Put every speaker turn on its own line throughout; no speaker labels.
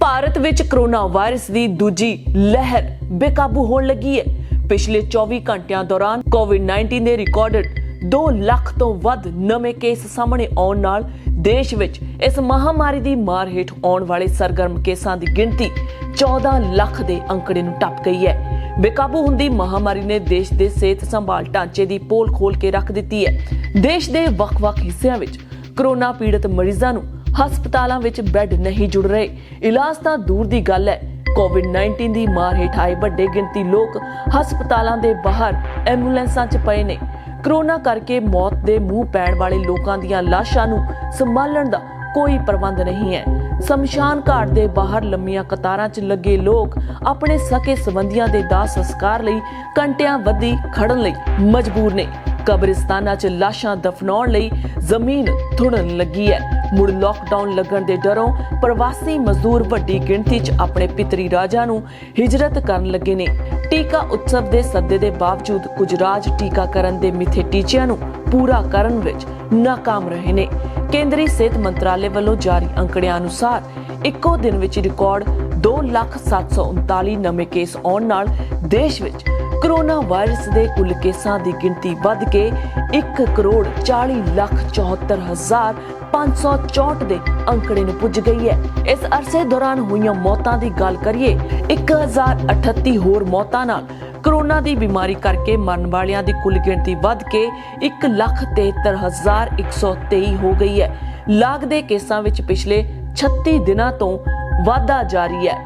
ਭਾਰਤ ਵਿੱਚ corona virus ਦੀ ਦੂਜੀ ਲਹਿਰ ਬੇਕਾਬੂ ਹੋਣ ਲੱਗੀ ਹੈ। ਪਿਛਲੇ 24 ਘੰਟਿਆਂ ਦੌਰਾਨ ਕੋਵਿਡ-19 ਦੇ ਰਿਕਾਰਡਡ 2 ਲੱਖ ਤੋਂ ਵੱਧ ਨਵੇਂ ਕੇਸ ਸਾਹਮਣੇ ਆਉਣ ਨਾਲ ਦੇਸ਼ ਵਿੱਚ ਇਸ ਮਹਾਮਾਰੀ ਦੀ ਮਾਰ ਹੇਠ ਆਉਣ ਵਾਲੇ ਸਰਗਰਮ ਕੇਸਾਂ ਦੀ ਗਿਣਤੀ 14 ਲੱਖ ਦੇ ਅੰਕੜੇ ਨੂੰ ਟੱਪ ਗਈ ਹੈ। ਬੇਕਾਬੂ ਹੁੰਦੀ ਮਹਾਮਾਰੀ ਨੇ ਦੇਸ਼ ਦੇ ਸਿਹਤ ਸੰਭਾਲ ਢਾਂਚੇ ਦੀ ਪੋਲ ਖੋਲ ਕੇ ਰੱਖ ਦਿੱਤੀ ਹੈ। ਦੇਸ਼ ਦੇ ਵੱਖ-ਵੱਖ ਹਿੱਸਿਆਂ ਵਿੱਚ ਕੋਰੋਨਾ ਪੀੜਤ ਮਰੀਜ਼ਾਂ ਨੂੰ ਹਸਪਤਾਲਾਂ ਵਿੱਚ ਬੈੱਡ ਨਹੀਂ ਜੁੜ ਰਹੇ। ਇਲਾਜ ਤਾਂ ਦੂਰ ਦੀ ਗੱਲ ਹੈ, ਕੋਵਿਡ-19 ਦੀ ਮਾਰ ਹੇਠ ਆਏ ਵੱਡੇ ਗਿਣਤੀ ਲੋਕ ਹਸਪਤਾਲਾਂ ਦੇ ਬਾਹਰ ਐਂਬੂਲੈਂਸਾਂ 'ਚ ਪਏ ਨੇ। ਕੋਰੋਨਾ ਕਰਕੇ ਮੌਤ ਦੇ ਮੂੰਹ ਪੈਣ ਵਾਲੇ ਲੋਕਾਂ ਦੀਆਂ ਲਾਸ਼ਾਂ ਨੂੰ ਸੰਭਾਲਣ ਦਾ ਕੋਈ ਪ੍ਰਬੰਧ ਨਹੀਂ ਹੈ। ਸ਼ਮਸ਼ਾਨ ਘਾਟ ਦੇ ਬਾਹਰ ਲੰਮੀਆਂ ਕਤਾਰਾਂ 'ਚ ਲੱਗੇ ਲੋਕ ਆਪਣੇ ਸਕੇ ਸੰਬੰਧੀਆਂ ਦੇ ਦਾਹ ਸੰਸਕਾਰ ਲਈ ਘੰਟਿਆਂ ਬੱਧੀ ਖੜਨ ਲਈ ਮਜਬੂਰ ਨੇ। ਕਬਰਿਸਤਾਨਾਂ 'ਚ ਲਾਸ਼ਾਂ ਦਫਨਾਉਣ ਲਈ ਜ਼ਮੀਨ ਥੁੜਨ ਲੱਗੀ ਹੈ। ਮੁੜ ਲਾਕਡਾਊਨ ਲੱਗਣ ਦੇ ਡਰੋਂ ਪ੍ਰਵਾਸੀ ਮਜ਼ਦੂਰ ਵੱਡੀ ਗਿਣਤੀ 'ਚ ਆਪਣੇ ਪਿਤਰੀ ਰਾਜਾਂ ਨੂੰ ਹਿਜਰਤ ਕਰਨ ਲੱਗੇ ਨੇ। ਟੀਕਾ ਉਤਸਵ ਦੇ ਸੱਦੇ ਦੇ ਬਾਵਜੂਦ ਕੁਝ ਰਾਜ ਟੀਕਾਕਰਨ ਦੇ ਮਿੱਥੇ ਟੀਚਿਆਂ ਨੂੰ ਪੂਰਾ ਕਰਨ ਵਿੱਚ ਨਾਕਾਮ ਰਹੇ ਨੇ। ਕੇਂਦਰੀ ਸਿਹਤ ਮੰਤਰਾਲੇ ਵੱਲੋਂ ਜਾਰੀ ਅੰਕੜਿਆਂ ਅਨੁਸਾਰ ਇੱਕੋ ਦਿਨ ਵਿੱਚ ਰਿਕਾਰਡ 2,739 ਨਵੇਂ ਕੇਸ ਆਉਣ ਨਾਲ ਦੇਸ਼ ਵਿੱਚ ਕੋਰੋਨਾ ਵਾਇਰਸ ਦੇ ਕੁੱਲ ਕੇਸਾਂ ਦੀ ਗਿਣਤੀ ਵੱਧ ਕੇ 1,40,74,564 ਦੇ ਅੰਕੜੇ ਨੂੰ ਪੁੱਜ ਗਈ ਹੈ। ਇਸ ਅਰਸੇ ਦੌਰਾਨ ਹੋਈਆਂ ਮੌਤਾਂ ਦੀ ਗੱਲ ਕਰੀਏ, 1038 ਹੋਰ ਮੌਤਾਂ ਨਾਲ ਕੋਰੋਨਾ ਦੀ ਬਿਮਾਰੀ ਕਰਕੇ ਮਰਨ ਵਾਲਿਆਂ ਦੀ ਕੁੱਲ ਗਿਣਤੀ ਵੱਧ ਕੇ 1,73,123 ਹੋ ਗਈ ਹੈ। ਲਾਗ ਦੇ ਕੇਸਾਂ ਵਿੱਚ ਪਿਛਲੇ 36 ਦਿਨਾਂ ਤੋਂ ਵਾਧਾ ਜਾਰੀ ਹੈ।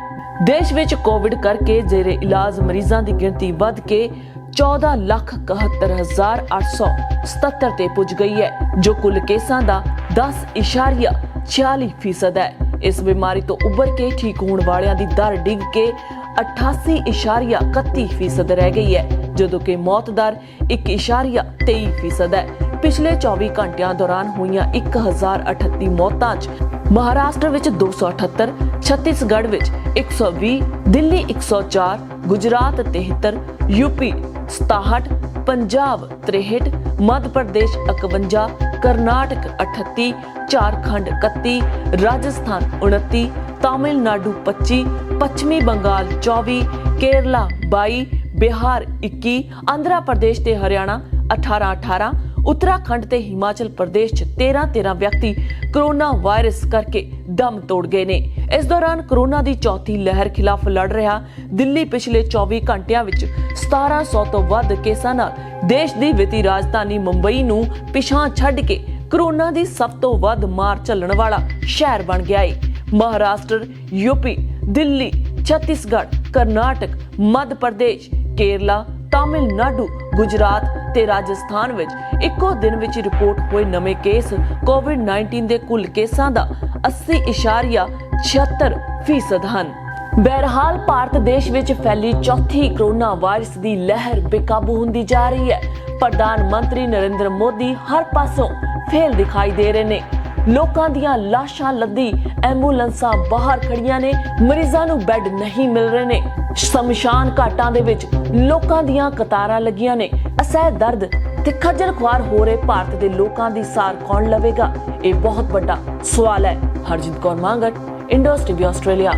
ਦੇਸ਼ ਵਿੱਚ ਕੋਵਿਡ ਕਰਕੇ ਜ਼ੇਰੇ ਇਲਾਜ ਮਰੀਜ਼ਾਂ ਦੀ ਗਿਣਤੀ ਵੱਧ ਕੇ 14,71,877 ਤੇ ਪੁੱਜ ਗਈ ਹੈ, ਜੋ ਕੁੱਲ ਕੇਸਾਂ ਦਾ 10.46% ਹੈ। ਇਸ ਬਿਮਾਰੀ ਤੋਂ ਉੱਭਰ ਕੇ ਠੀਕ ਹੋਣ ਵਾਲਿਆਂ ਦੀ ਦਰ ਡਿੱਗ ਕੇ 88.31% ਰਹਿ ਗਈ ਹੈ, ਜਦੋਂ ਕਿ ਮੌਤ ਦਰ 1.23% ਹੈ। ਪਿਛਲੇ 24 ਘੰਟਿਆਂ ਦੌਰਾਨ ਹੋਈਆਂ 1038 ਮੌਤਾਂ 'ਚ ਮਹਾਰਾਸ਼ਟਰ ਵਿੱਚ 278, ਛੱਤੀਸਗੜ੍ਹ ਵਿੱਚ 120, ਦਿੱਲੀ 104, ਗੁਜਰਾਤ 73, ਯੂਪੀ 67, ਪੰਜਾਬ 63, ਮੱਧ ਪ੍ਰਦੇਸ਼ 51, ਕਰਨਾਟਕ 38, ਝਾਰਖੰਡ 31, ਰਾਜਸਥਾਨ 29, ਤਾਮਿਲਨਾਡੂ 25, ਪੱਛਮੀ ਬੰਗਾਲ 24, ਕੇਰਲਾ 22, ਬਿਹਾਰ 21, ਆਂਧਰਾ ਪ੍ਰਦੇਸ਼ ਤੇ ਹਰਿਆਣਾ 18, ਉੱਤਰਾਖੰਡ ਤੇ ਹਿਮਾਚਲ ਪ੍ਰਦੇਸ਼ 'ਚ 13 ਵਿਅਕਤੀ ਕੋਰੋਨਾ ਵਾਇਰਸ ਕਰਕੇ ਦਮ ਤੋੜ ਗਏ ਨੇ। ਇਸ ਦੌਰਾਨ ਕੋਰੋਨਾ ਦੀ ਚੌਥੀ ਲਹਿਰ ਖਿਲਾਫ ਲੜ ਰਿਹਾ ਦਿੱਲੀ ਪਿਛਲੇ 24 ਘੰਟਿਆਂ ਵਿੱਚ 1700 ਤੋਂ ਵੱਧ ਕੇਸਾਂ ਨਾਲ ਦੇਸ਼ ਦੀ ਵਿੱਤੀ ਰਾਜਧਾਨੀ ਮੁੰਬਈ ਨੂੰ ਪਿਛਾਂਹ ਛੱਡ ਕੇ ਕੋਰੋਨਾ ਦੀ ਸਭ ਤੋਂ ਵੱਧ ਮਾਰ ਝੱਲਣ ਵਾਲਾ ਸ਼ਹਿਰ ਬਣ ਗਿਆ ਹੈ। ਮਹਾਰਾਸ਼ਟਰ, ਯੂਪੀ, ਦਿੱਲੀ, ਛੱਤੀਸਗੜ੍ਹ, ਕਰਨਾਟਕ, ਮੱਧ ਪ੍ਰਦੇਸ਼, ਕੇਰਲਾ, ਤਾਮਿਲਨਾਡੂ, ਗੁਜਰਾਤ ਤੇ ਰਾਜਸਥਾਨ ਵਿੱਚ ਇੱਕੋ ਦਿਨ ਵਿੱਚ ਰਿਪੋਰਟ ਹੋਏ ਨਵੇਂ ਕੇਸ ਕੋਵਿਡ-19 ਦੇ ਕੁੱਲ ਕੇਸਾਂ ਦਾ 80.76% ਹਨ। ਬਹਰਹਾਲ ਭਾਰਤ ਦੇਸ਼ ਵਿੱਚ ਫੈਲੀ ਚੌਥੀ ਕੋਰੋਨਾ ਵਾਇਰਸ ਦੀ ਲਹਿਰ ਬੇਕਾਬੂ ਹੁੰਦੀ ਜਾ ਰਹੀ ਹੈ। ਪ੍ਰਧਾਨ ਮੰਤਰੀ ਨਰਿੰਦਰ ਮੋਦੀ ਹਰ ਪਾਸੋਂ ਫੇਲ ਦਿਖਾਈ ਦੇ ਰਹੇ ਨੇ। ਲੋਕਾਂ ਦੀਆਂ ਲਾਸ਼ਾਂ ਲੱਦੀ ਐਂਬੂਲੈਂਸਾਂ ਬਾਹਰ ਖੜੀਆਂ ਨੇ, ਮਰੀਜ਼ਾਂ ਨੂੰ ਬੈੱਡ ਨਹੀਂ ਮਿਲ ਰਹੇ ਨੇ। ਸ਼ਮਸ਼ਾਨ ਘਾਟਾਂ ਦੇ ਵਿੱਚ ਲੋਕਾਂ ਦੀਆਂ ਕਤਾਰਾਂ ਲੱਗੀਆਂ ਨੇ। ਅਸਹਿ ਦਰਦ ਤੇ ਖੱਜਲ ਖੁਆਰ ਹੋ ਰਹੇ ਭਾਰਤ ਦੇ ਲੋਕਾਂ ਦੀ ਸਾਰ ਕੌਣ ਲਵੇਗਾ? ਇਹ ਬਹੁਤ ਵੱਡਾ ਸਵਾਲ ਹੈ। Harjit Kaur Mangat, Indoz TV Australia.